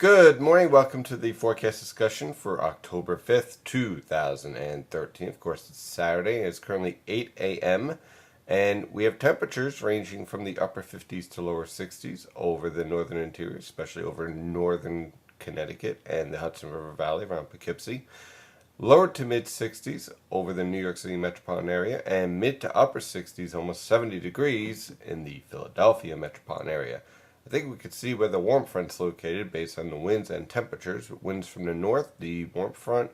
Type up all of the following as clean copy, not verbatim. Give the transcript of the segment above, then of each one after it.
Good morning. Welcome to the forecast discussion for October 5th, 2013. Of course, it's Saturday. It's currently 8 a.m. and we have temperatures ranging from the upper 50s to lower 60s over the northern interior, especially over northern Connecticut and the Hudson River Valley around Poughkeepsie. Lower to mid 60s over the New York City metropolitan area, and mid to upper 60s, almost 70 degrees in the Philadelphia metropolitan area. I think we could see where the warm front's located based on the winds and temperatures. Winds from the north, the warm front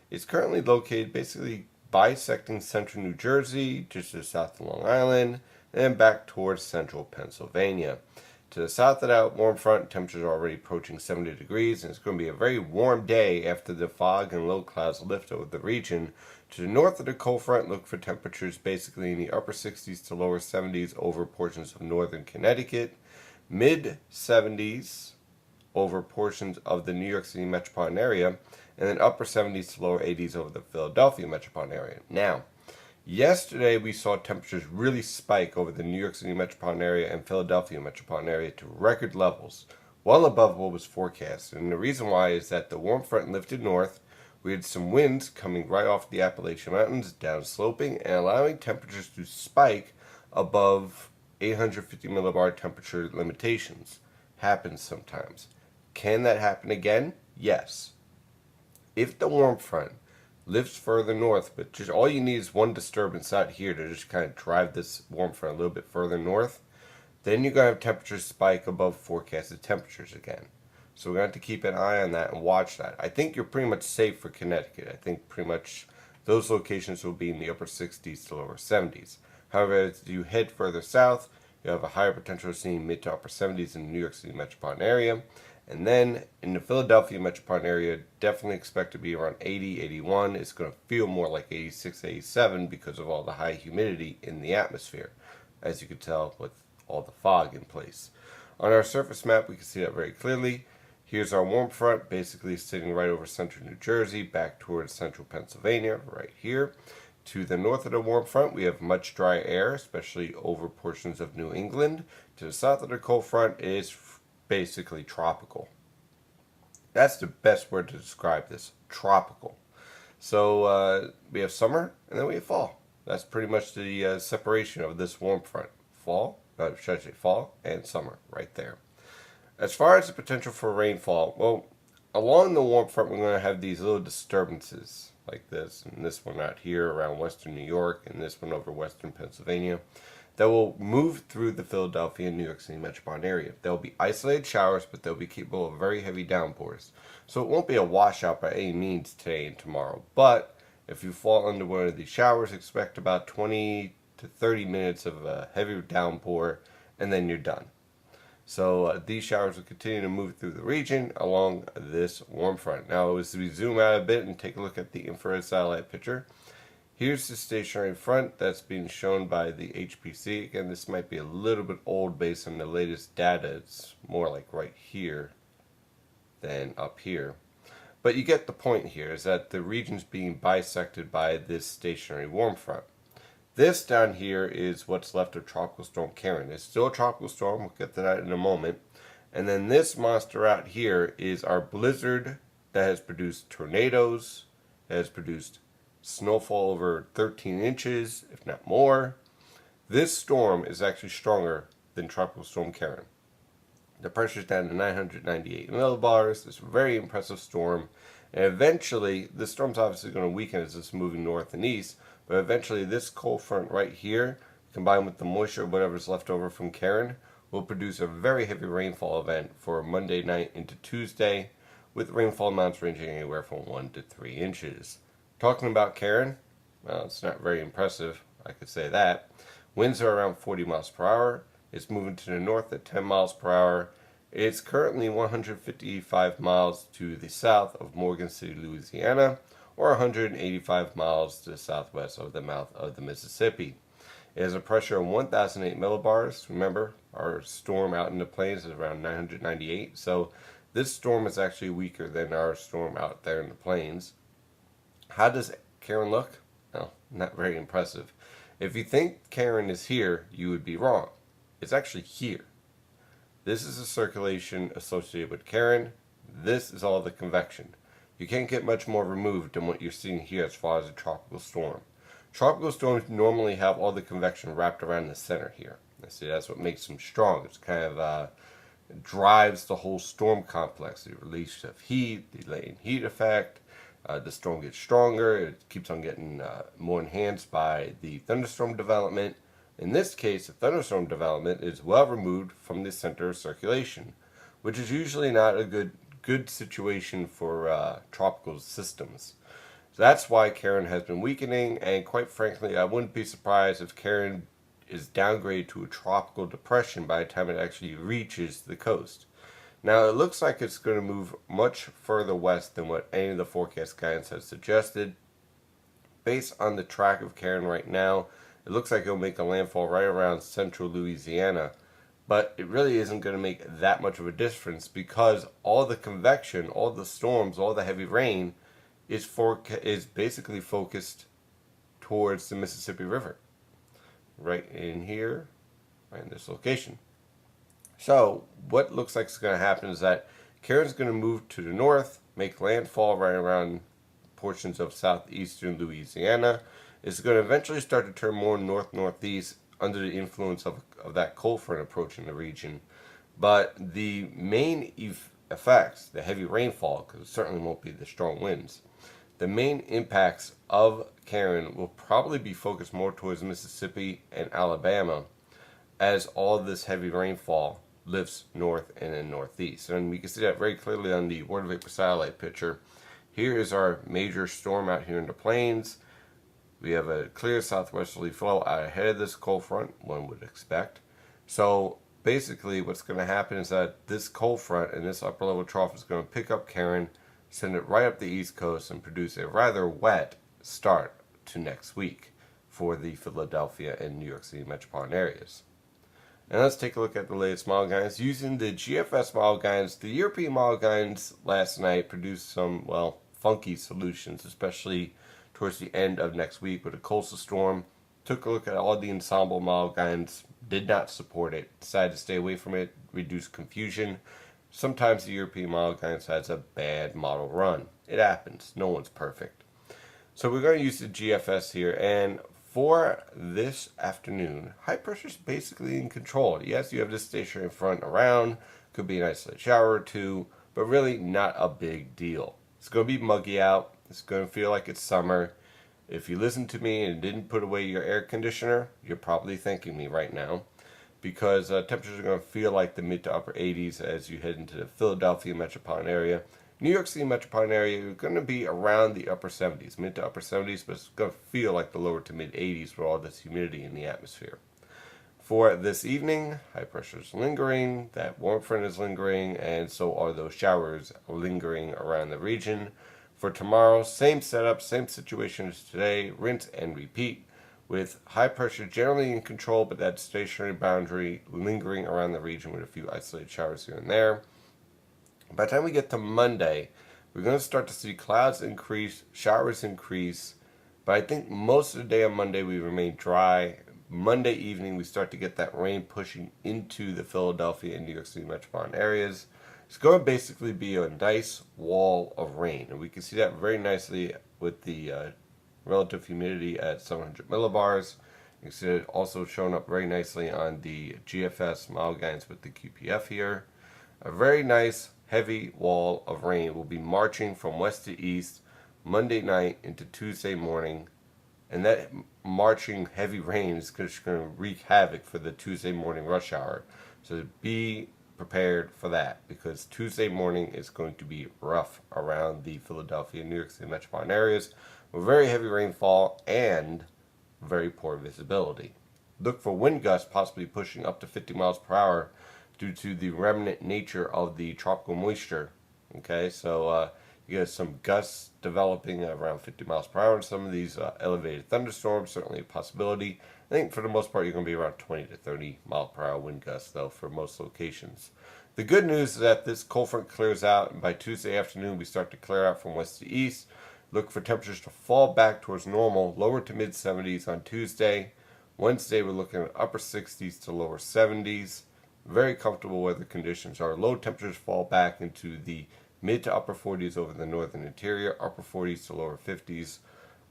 is currently located basically bisecting central New Jersey, just to the south of Long Island, and back towards central Pennsylvania. To the south of that warm front, temperatures are already approaching 70 degrees, and it's going to be a very warm day after the fog and low clouds lift over the region. To the north of the cold front, look for temperatures basically in the upper 60s to lower 70s over portions of northern Connecticut, mid 70s over portions of the New York City metropolitan area, and then upper 70s to lower 80s over the Philadelphia metropolitan area. Now, yesterday we saw temperatures really spike over the New York City metropolitan area and Philadelphia metropolitan area to record levels, well above what was forecast. And the reason why is that the warm front lifted north. We had some winds coming right off the Appalachian Mountains, down sloping, and allowing temperatures to spike above 850 millibar temperature limitations. Happens sometimes. Can that happen again? Yes. If the warm front lifts further north, but just all you need is one disturbance out here to just kind of drive this warm front a little bit further north, then you're going to have temperatures spike above forecasted temperatures again. So we're going to have to keep an eye on that and watch that. I think you're pretty much safe for Connecticut. I think pretty much those locations will be in the upper 60s to lower 70s. However, as you head further south, you have a higher potential of seeing mid to upper 70s in the New York City metropolitan area. And then in the Philadelphia metropolitan area, definitely expect to be around 80, 81. It's going to feel more like 86, 87 because of all the high humidity in the atmosphere, as you can tell with all the fog in place. On our surface map, we can see that very clearly. Here's our warm front, basically sitting right over central New Jersey, back towards central Pennsylvania, right here. To the north of the warm front, we have much dry air, especially over portions of New England. To the south of the cold front, it is basically tropical. That's the best word to describe this, tropical. So we have summer, and then we have fall. That's pretty much the separation of this warm front. Fall and summer, right there. As far as the potential for rainfall, well, along the warm front, we're going to have these little disturbances like this, and this one out here around western New York, and this one over western Pennsylvania, that will move through the Philadelphia and New York City metropolitan area. There will be isolated showers, but they'll be capable of very heavy downpours. So it won't be a washout by any means today and tomorrow, but if you fall under one of these showers, expect about 20 to 30 minutes of a heavy downpour, and then you're done. So these showers will continue to move through the region along this warm front. Now, as we zoom out a bit and take a look at the infrared satellite picture, here's the stationary front that's being shown by the HPC. Again, this might be a little bit old based on the latest data. It's more like right here than up here. But you get the point here, is that the region's being bisected by this stationary warm front. This down here is what's left of Tropical Storm Karen. It's still a tropical storm. We'll get to that in a moment. And then this monster out here is our blizzard that has produced tornadoes, that has produced snowfall over 13 inches, if not more. This storm is actually stronger than Tropical Storm Karen. The pressure's down to 998 millibars. It's a very impressive storm. And eventually, the storm's obviously going to weaken as it's moving north and east. But eventually this cold front right here, combined with the moisture, whatever's left over from Karen, will produce a very heavy rainfall event for Monday night into Tuesday, with rainfall amounts ranging anywhere from 1 to 3 inches. Talking about Karen, well, it's not very impressive, I could say that. Winds are around 40 miles per hour. It's moving to the north at 10 miles per hour. It's currently 155 miles to the south of Morgan City, Louisiana, or 185 miles to the southwest of the mouth of the Mississippi. It has a pressure of 1,008 millibars. Remember, our storm out in the plains is around 998, so this storm is actually weaker than our storm out there in the plains. How does Karen look? Well, not very impressive. If you think Karen is here, you would be wrong. It's actually here. This is a circulation associated with Karen. this is all the convection. You can't get much more removed than what you're seeing here as far as a tropical storm. Tropical storms normally have all the convection wrapped around the center here. See, that's what makes them strong. It's kind of drives the whole storm complex. The release of heat, the latent heat effect. The storm gets stronger. It keeps on getting more enhanced by the thunderstorm development. In this case, the thunderstorm development is well removed from the center of circulation, which is usually not a good situation for tropical systems. So that's why Karen has been weakening, and quite frankly, I wouldn't be surprised if Karen is downgraded to a tropical depression by the time it actually reaches the coast. Now, it looks like it's going to move much further west than what any of the forecast guidance has suggested. Based on the track of Karen right now, it looks like it'll make a landfall right around central Louisiana, but it really isn't going to make that much of a difference because all the convection, all the storms, all the heavy rain is basically focused towards the Mississippi River, right in here, right in this location. So what looks like is going to happen is that Karen's going to move to the north, make landfall right around portions of southeastern Louisiana. It's going to eventually start to turn more north-northeast under the influence of that cold front approaching the region. But the main effects, the heavy rainfall, because it certainly won't be the strong winds, the main impacts of Karen will probably be focused more towards Mississippi and Alabama as all this heavy rainfall lifts north and then northeast. And we can see that very clearly on the water vapor satellite picture. Here is our major storm out here in the plains. We have a clear southwesterly flow out ahead of this cold front, one would expect. So basically what's going to happen is that this cold front and this upper level trough is going to pick up Karen, send it right up the east coast, and produce a rather wet start to next week for the Philadelphia and New York City metropolitan areas. And let's take a look at the latest model guidance. Using the GFS model guidance, the European model guidance last night produced some, well, funky solutions, especially towards the end of next week with a coastal storm. Took a look at all the ensemble model guidance, did not support it, decided to stay away from it, reduce confusion. Sometimes the European model guidance has a bad model run. It happens. No one's perfect. So we're going to use the GFS here, and for this afternoon, high pressure is basically in control. Yes, you have this station in front around, could be an isolated shower or two, but really not a big deal. It's going to be muggy out. It's going to feel like it's summer. If you listen to me and didn't put away your air conditioner, you're probably thanking me right now, because temperatures are going to feel like the mid to upper 80s as you head into the Philadelphia metropolitan area. New York City metropolitan area, you're going to be around the upper 70s, mid to upper 70s, but it's going to feel like the lower to mid 80s with all this humidity in the atmosphere. For this evening, high pressure is lingering, that warm front is lingering, and so are those showers lingering around the region. For tomorrow, same setup, same situation as today, rinse and repeat, with high pressure generally in control, but that stationary boundary lingering around the region with a few isolated showers here and there. By the time we get to Monday, we're going to start to see clouds increase, showers increase, but I think most of the day on Monday we remain dry. Monday evening we start to get that rain pushing into the Philadelphia and New York City metropolitan areas. It's going to basically be a nice wall of rain, and we can see that very nicely with the relative humidity at 700 millibars. You can see it also shown up very nicely on the GFS model guidance with the QPF here. A very nice heavy wall of rain will be marching from west to east Monday night into Tuesday morning, and that marching heavy rain is just going to wreak havoc for the Tuesday morning rush hour. So be prepared for that, because Tuesday morning is going to be rough around the Philadelphia and New York City metropolitan areas with very heavy rainfall and very poor visibility. Look for wind gusts possibly pushing up to 50 miles per hour due to the remnant nature of the tropical moisture. Okay, so you get some gusts developing around 50 miles per hour in some of these elevated thunderstorms, certainly a possibility. I think for the most part you're going to be around 20 to 30 mile per hour wind gusts though for most locations. The good news is that this cold front clears out, and by Tuesday afternoon we start to clear out from west to east. Look for temperatures to fall back towards normal, lower to mid 70s on Tuesday. Wednesday we're looking at upper 60s to lower 70s. Very comfortable weather conditions. Our low temperatures fall back into the mid to upper 40s over the northern interior, upper 40s to lower 50s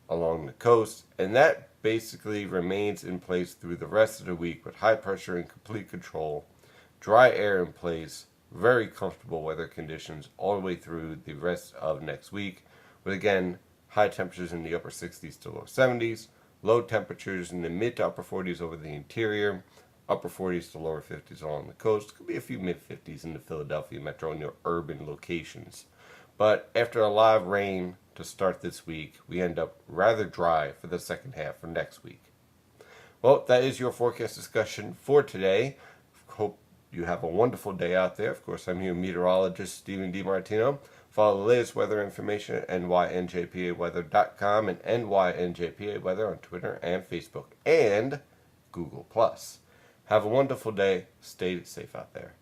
along the coast, and that basically remains in place through the rest of the week with high pressure in complete control, dry air in place, very comfortable weather conditions all the way through the rest of next week, with again high temperatures in the upper 60s to low 70s, low temperatures in the mid to upper 40s over the interior, upper 40s to lower 50s along the coast. Could be a few mid 50s in the Philadelphia metro and your urban locations. But after a lot of rain to start this week, we end up rather dry for the second half of next week. Well, that is your forecast discussion for today. Hope you have a wonderful day out there. Of course, I'm your meteorologist, Stephen DiMartino. Follow the latest weather information at nynjpaweather.com and nynjpaweather on Twitter and Facebook and Google+. Have a wonderful day. Stay safe out there.